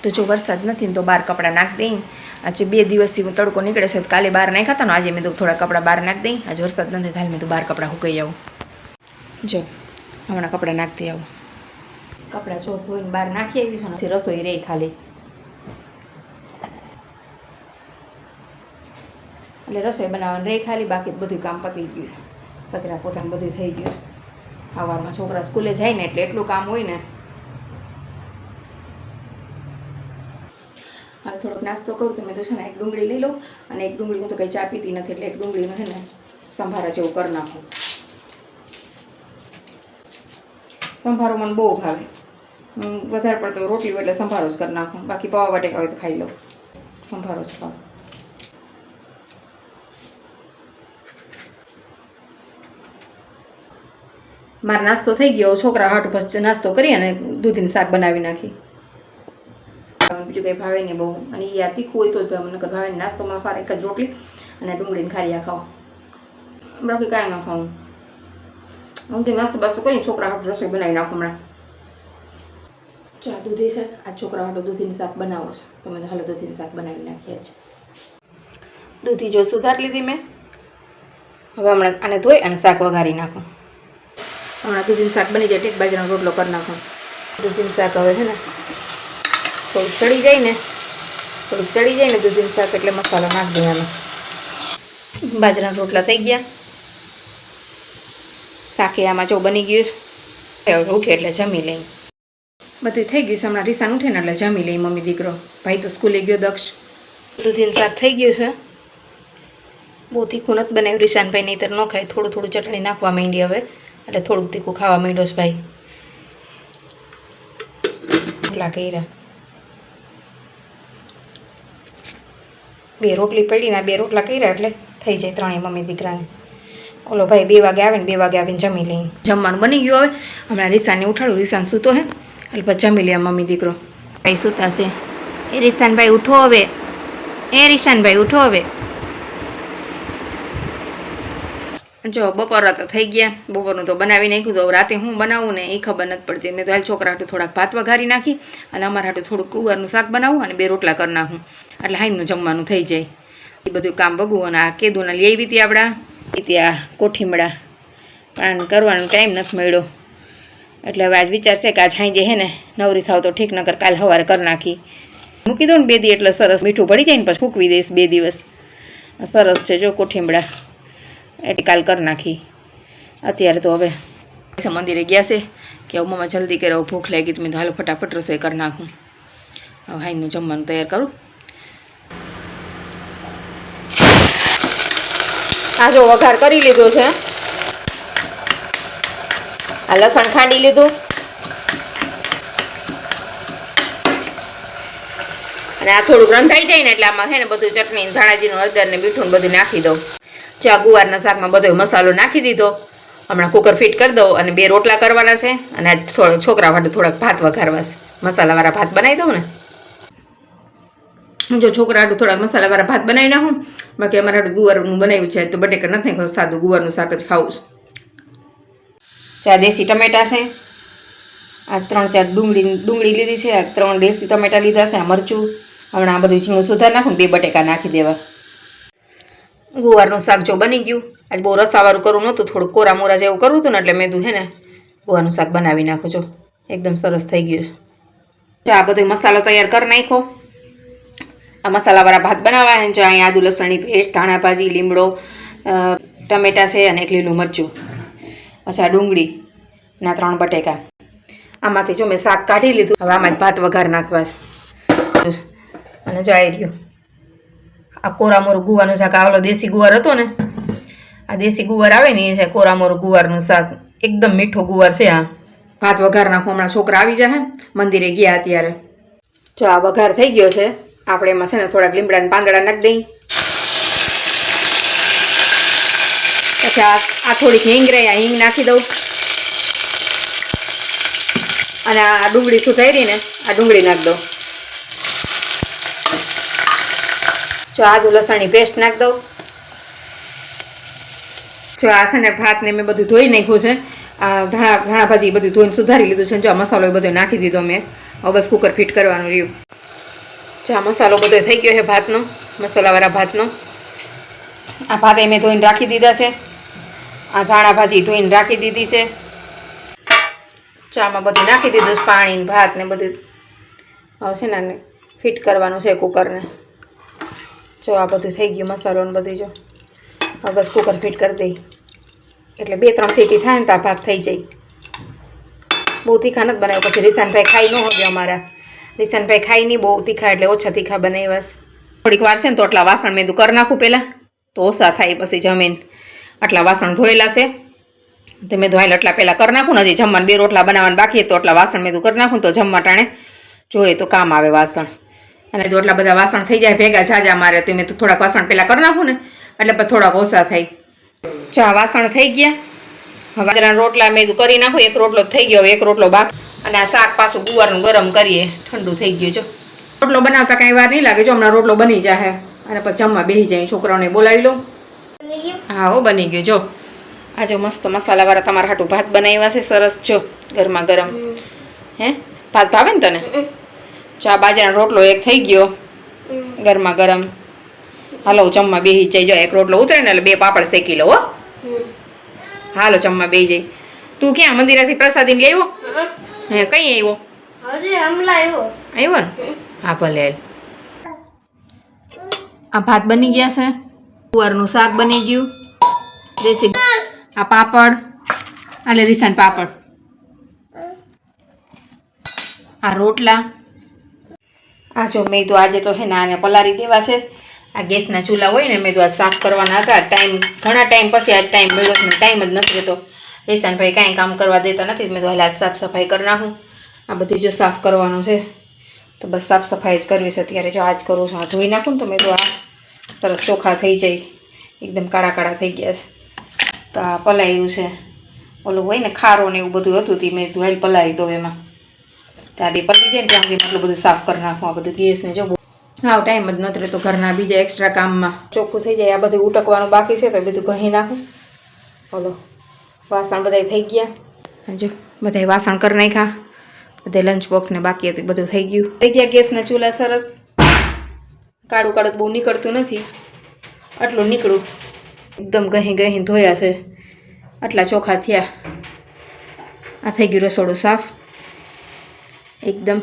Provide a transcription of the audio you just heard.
તો જો વરસાદ નથી ને તો બહાર કપડાં નાખી દઈ. આજે 2 દિવસથી તડકો નીકળે છે, કાલે બહાર નાખ્યા હતા ને, આજે મેં તો થોડા કપડાં બહાર નાખી દઈ. આજે વરસાદ નથી થાય, મેં તો બહાર કપડાં સુકાઈ આવું. જો હમણાં કપડાં નાખતી આવું. કપડાં જો ધોઈને બહાર નાખી આવી છું, પછી રસોઈ રહી ખાલી. એટલે રસોઈ બનાવવાનું રહી ખાલી, બાકી બધું કામ પતી ગયું છે. કચરા પોતાનું બધું થઈ ગયું છે. સવારમાં છોકરા સ્કૂલે જાય ને એટલે એટલું કામ હોય ને. હવે થોડોક નાસ્તો કરું તો મેં તો છે ને એક ડુંગળી લઈ લઉં, અને એક ડુંગળી હું તો કંઈ ચા પીતી નથી એટલે એક ડુંગળીનો છે ને સંભારા જેવું કરી નાખું. સંભારો મને બહુ ભાવે. વધારે પડતો રોટલી હોય એટલે સંભારો જ કરી નાખું, બાકી પાવા બટેકા હોય તો ખાઈ લઉં. સંભારો જ ખાવ. મારો નાસ્તો થઈ ગયો. છોકરા હાટું પછી નાસ્તો કરી અને દૂધીનું શાક બનાવી નાખી. બીજું કંઈ ભાવે નહીં બહુ, અને એ આ તીખું હોય તો જ મને ભાવે નહીં. નાસ્તોમાં ફાર એક જ રોટલી અને ડુંગળીને ખારિયા ખાઓ, બાકી કાંઈ ન ખાવું. હું જે નાસ્તો બાસ્તો કરીને છોકરા હાટું રસોઈ બનાવી નાખું હમણાં. ચા દૂધી છે, આ છોકરા હાટું દૂધીનું શાક બનાવો છે, તો મેં હાલો દૂધીનું શાક બનાવી નાખીએ છે. દૂધી જો સુધારી લીધી મેં. હવે હમણાં આને ધોઈ અને શાક વઘારી નાખું. હમણાં દૂધીનું શાક બની જાય એટલે બાજરાનો રોટલો કરી નાખું. દૂધીનું શાક હવે છે ને થોડુંક ચડી જાય ને દૂધીનું શાક એટલે મસાલો નાખી દેવાનો. બાજરાના રોટલા થઈ ગયા. શાકે આમાં જો બની ગયું છે. ઉઠે એટલે જમી લઈ. બધું થઈ ગયું છે. હમણાં રીસાન ઉઠે ને એટલે જમી લઈ મમ્મી દીકરો. ભાઈ તો સ્કૂલે ગયો દક્ષ. દૂધીનું શાક થઈ ગયું છે. બહુ તીખું નથી બનાવ્યું રીસાનભાઈ, નહીંતર ન ખાય. થોડું થોડું ચટણી નાખવા માંડી હવે, એટલે થોડુંક તીખું ખાવા માંડ્યો છે ભાઈ. રોટલા કર્યા. 2 રોટલી પડી ને 2 રોટલા કર્યા એટલે થઈ જાય ત્રણેય મમ્મી દીકરાને. ઓલો ભાઈ 2 વાગે આવે ને 2 વાગે આવીને જમી લઈને. જમવાનું બની ગયું. હવે હમણાં રીસાનને ઉઠાડું. રીસાન સૂતો હે એટલે પછી જમી લે મમ્મી દીકરો. ભાઈ સૂતા છે. એ રીસાનભાઈ ઉઠો હવે. રીસાનભાઈ ઉઠો હવે. જો બપોર તો થઈ ગયા. બપોરનું તો બનાવી નાખ્યું. તો રાતે હું બનાવું ને એ ખબર નથી પડતી. મેં તો હાલ છોકરા હાટું થોડાક ભાત વઘારી નાખી, અને અમારા હાટું થોડુંક કુવારનું શાક બનાવું અને 2 રોટલા કરી નાખું, એટલે હાઈનું જમવાનું થઈ જાય. એ બધું કામ બગવું. અને આ કેદુના લઈ આવી હતી આપણા ત્યાં કોઠીમડા, પણ કરવાનો ટાઈમ નથી મળ્યો. એટલે હવે આજ વિચાર છે કે આજ હાઈ હે ને નવરી થાવ તો ઠીક, નકર કાલ સવારે કરી નાખી. મૂકી દઉં ને 2 દી એટલે સરસ મીઠું પડી જાય ને પછી ફૂંકવી દઈશ 2 દિવસ. સરસ છે જો કોઠીમડા, એટલે કાલ કરી નાખી. અત્યારે તો હવે મંદિરે ગયા છે કે મમ્મા જલ્દી કરે, ભૂખ લાગી તો મેં તો હાલો ફટાફટ રસોઈ કરી નાખું. હવે હાઈનું જમવાનું તૈયાર કરું. આ જો વઘાર કરી લીધો છે. આ લસણ ખાંડી લીધું, અને આ થોડુંક રંધાઈ જાય ને એટલે આમાં છે ને બધું ચટણી, ધાણાજીનું, હળદર ને મીઠું બધું નાખી દઉં. ચા ગુવારના શાકમાં બધો મસાલો નાખી દીધો. હમણાં કુકર ફિટ કરી દઉં અને 2 રોટલા કરવાના છે, અને આ છોકરા માટે થોડાક ભાત વઘારવા છે. મસાલાવાળા ભાત બનાવી દઉં ને. જો છોકરા હાટું થોડાક મસાલાવાળા ભાત બનાવી નાખું. બાકી અમારા હાટું ગુવારનું બનાવ્યું છે, તો બટેકા નથી ખાવું, સાદું ગુવારનું શાક જ ખાવું છે. ચા દેશી ટમેટા છે. આ 3-4 ડુંગળી લીધી છે. આ 3 દેશી ટમેટા લીધા છે. આ મરચું. હમણાં આ બધું ઝીણું સુધાર નાખું ને 2 બટેકા નાખી દેવા. ગુવારનું શાક જો બની ગયું. આજ બહુ રસાવાળું કરવું નહોતું, થોડું કોરા મોરા જેવું કરવું હતું ને, એટલે મેં હે ને ગુવારનું શાક બનાવી નાખું. જો એકદમ સરસ થઈ ગયું છે. આ બધો મસાલો તૈયાર કરી નાખ્યો. આ મસાલાવાળા ભાત બનાવવા છે. જો અહીં આદુ લસણની પેસ્ટ, ધાણા ભાજી, લીમડો, ટમેટા છે, અને 1 લીલું મરચું. પછી આ ડુંગળી ના 3 બટેકા. આમાંથી જો મેં શાક કાઢી લીધું. હવે આમાં જ ભાત વઘાર નાખવા છે. અને જો આવી રહ્યું આ કોરામોરું ગુવારનું શાક. આવેલો દેશી ગુવાર હતો ને, આ દેશી ગુવાર આવે ને એ છે કોરામોરું ગુવારનું શાક. એકદમ મીઠો ગુવાર છે. આ ભાત વઘાર નાખું. હમણાં છોકરા આવી જાય, મંદિરે ગયા અત્યારે. જો આ વઘાર થઈ ગયો છે. આપણે એમાં છે ને થોડાક લીમડાના પાંદડા નાખી દઈ. પછી આ થોડીક હિંગ રહી, આ હિંગ નાખી દઉં. અને આ ડુંગળી સુધારી ને આ ડુંગળી નાખી દઉં. જો આદુ લસણની પેસ્ટ નાખી દઉં. જો આ છે ને ભાતને મેં બધું ધોઈ નાખ્યું છે. આ ધાણા ભાજી બધું ધોઈને સુધારી લીધું છે. જો આ મસાલો એ બધો નાખી દીધો મેં. હવે બસ કુકર ફિટ કરવાનું રહ્યું. ચા મસાલો બધો થઈ ગયો છે ભાતનો, મસાલાવાળા ભાતનો. આ ભાત મેં ધોઈને રાખી દીધા છે. આ ધાણા ભાજી ધોઈને રાખી દીધી છે. ચામાં બધું નાખી દીધું છે, પાણી ભાત ને બધું. હવે છે ને ફિટ કરવાનું છે કુકરને. જો આ બધું થઈ ગયું મસાલો ને બધું. જો હવે બસ કુકર ફિટ કરી દઈ એટલે 2-3 સીટી થાય ને તો આ ભાત થઈ જાય. બહુ તીખા નથી બનાવ્યું, પછી રીસાનભાઈ ખાઈ ન હોય અમારા. રીસાનભાઈ ખાઈ નહીં બહુ તીખા, એટલે ઓછા તીખા બનાવ્યા. થોડીક વાર છે ને તો આટલા વાસણ મેં કરી નાખું પહેલાં, તો ઓછા થાય પછી જમીન. આટલા વાસણ ધોયેલા છે તો મેં ધોયેલા એટલા પહેલાં કરી નાખું ને. હજી જમવાનું 2 રોટલા બનાવવાના બાકી, તો આટલા વાસણ મેં કરી નાખું તો જમવા ટાણે જોઈએ તો કામ આવે વાસણ. અને જો આટલા બધા વાસણ થઈ જાય ભેગા જાજા મારે, તો મેં તો થોડાક વાસણ પહેલાં કરી નાખું ને એટલે પછી થોડાક ઓછા થાય. ચા વાસણ થઈ ગયા. હવે રોટલા મેં કરી નાખું. 1 રોટલો થઈ ગયો, હવે 1 રોટલો બાકી. અને આ શાક પાછું ગુવારનું ગરમ કરીએ, ઠંડુ થઈ ગયું. જો રોટલો બનાવતા કાંઈ વાર નહીં લાગે. જો હમણાં રોટલો બની જાય અને પછી જમવા બેસી જાય. છોકરાઓને બોલાવી લઉં. હા હો બની ગયું. જો આજે મસ્ત મસાલાવાળા તમારા હાટું ભાત બનાવ્યા છે સરસ. જો ગરમા ગરમ. હે ભાત ભાવે ને તને? ચા બાજરાનો રોટલો 1 થઈ ગયો ગરમા ગરમ. હાલો જમવા બેસી જાય. જો 1 રોટલો ઉતરે ને એટલે 2 પાપડ શેકી લો. હો હાલો જમવા બેસી જાય. તું ક્યાં મંદિરેથી પ્રસાદી લઈ આવ્યો? હે કઈ આવ્યો? આવ્યો ને? હા ભલે. આ ભાત બની ગયા છે. ગુવારનું શાક બની ગયું. દેશી આ પાપડ. આલે રીસાન પાપડ. આ રોટલા. આ જો મેં તો આજે તો હે ને આને પલારી દેવા છે. આ ગેસના ચૂલા હોય ને મેં તો આ સાફ કરવાના હતા. ઘણા ટાઈમ પછી આજ ટાઈમ મળ્યો છે. ટાઈમ જ નથી રહેતો. રીસાનભાઈ કાંઈ કામ કરવા દેતા નથી. મેં તો હાલ સાફ સફાઈ કરી નાખું. આ બધી જો સાફ કરવાનું છે તો બસ સાફ સફાઈ જ કરવી છે અત્યારે. જો આજ કરું છું. આ ધોઈ નાખું ને તો મેં તો આ સરસ ચોખ્ખા થઈ જાય. એકદમ કાળા કાળા થઈ ગયા છે. તો આ પલાળ્યું છે. ઓલું હોય ને ખારો ને એવું બધું હતું તે મેં ધોઈને પલાળી દઉં એમાં. ત્યાં બી પલી જાય ને ત્યાં સુધી એટલું બધું સાફ કરી નાખું. આ બધું ગેસને જો હા ટાઈમ જ નથી રહેતો. ઘરના બીજા એક્સ્ટ્રા કામમાં ચોખ્ખું થઈ જાય. આ બધું ઉટકવાનું બાકી છે તો બધું કહી નાખું. ઓલો વાસણ બધા થઈ ગયા. જો બધા વાસણ કરી નાખ્યા. બધે લંચ બોક્સ ને બાકી હતું બધું થઈ ગયું. થઈ ગયા ગેસના ચૂલા સરસ. કાળું કાળું બહુ નીકળતું નથી. આટલું નીકળું એકદમ ગહીં ધોયા છે. આટલા ચોખ્ખા થયા. આ થઈ ગયું રસોડું સાફ એકદમ.